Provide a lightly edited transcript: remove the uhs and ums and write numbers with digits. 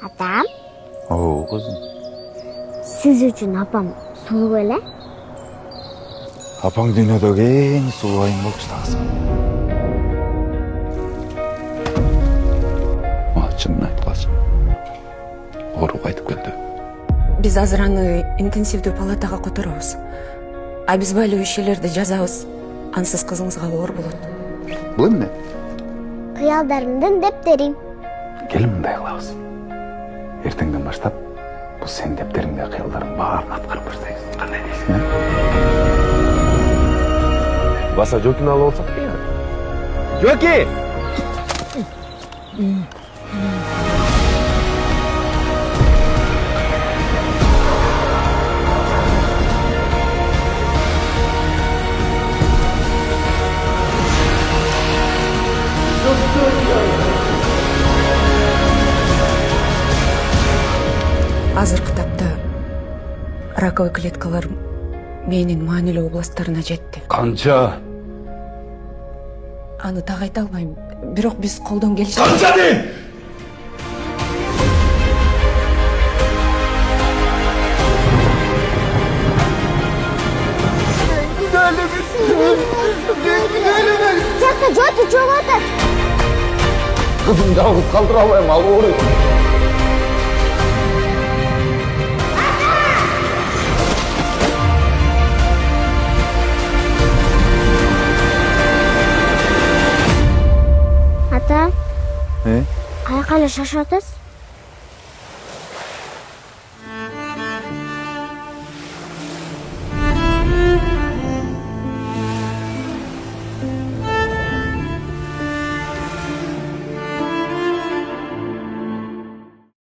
Atam, Kızım. siz üçün apam sulu böyle. Apang dünyadagi eng suluv ayım болчу тагысы. Чынын айткылачы. Ооруп кайтып келди. Биз азыр аны интенсивдүү палатага которобуз. Обезболивающийлерди жазабыз. Ансыз кызыңызга оор болот. Бул эмне? Kıyallarımdan depterim. Келин мындай кылабыз. Эртеңден баштап бул сен дептериңде кыялдарың баарын аткарып баштайбыз. Кандай дейсиң, а? Баса Жокини алып алсак дейм. Жоки! Азыркы тапта раковый клеткалар мээнин маанилүү областтарына жетти. Канча? Аны так айта албайм. Бирок биз колдон келиши. Канча дейм! Çakta jotu çoğaldı. Kızım жалгыз калтыра албайм, ал ооруйт. Ata, Э? ayakala şaşırtız.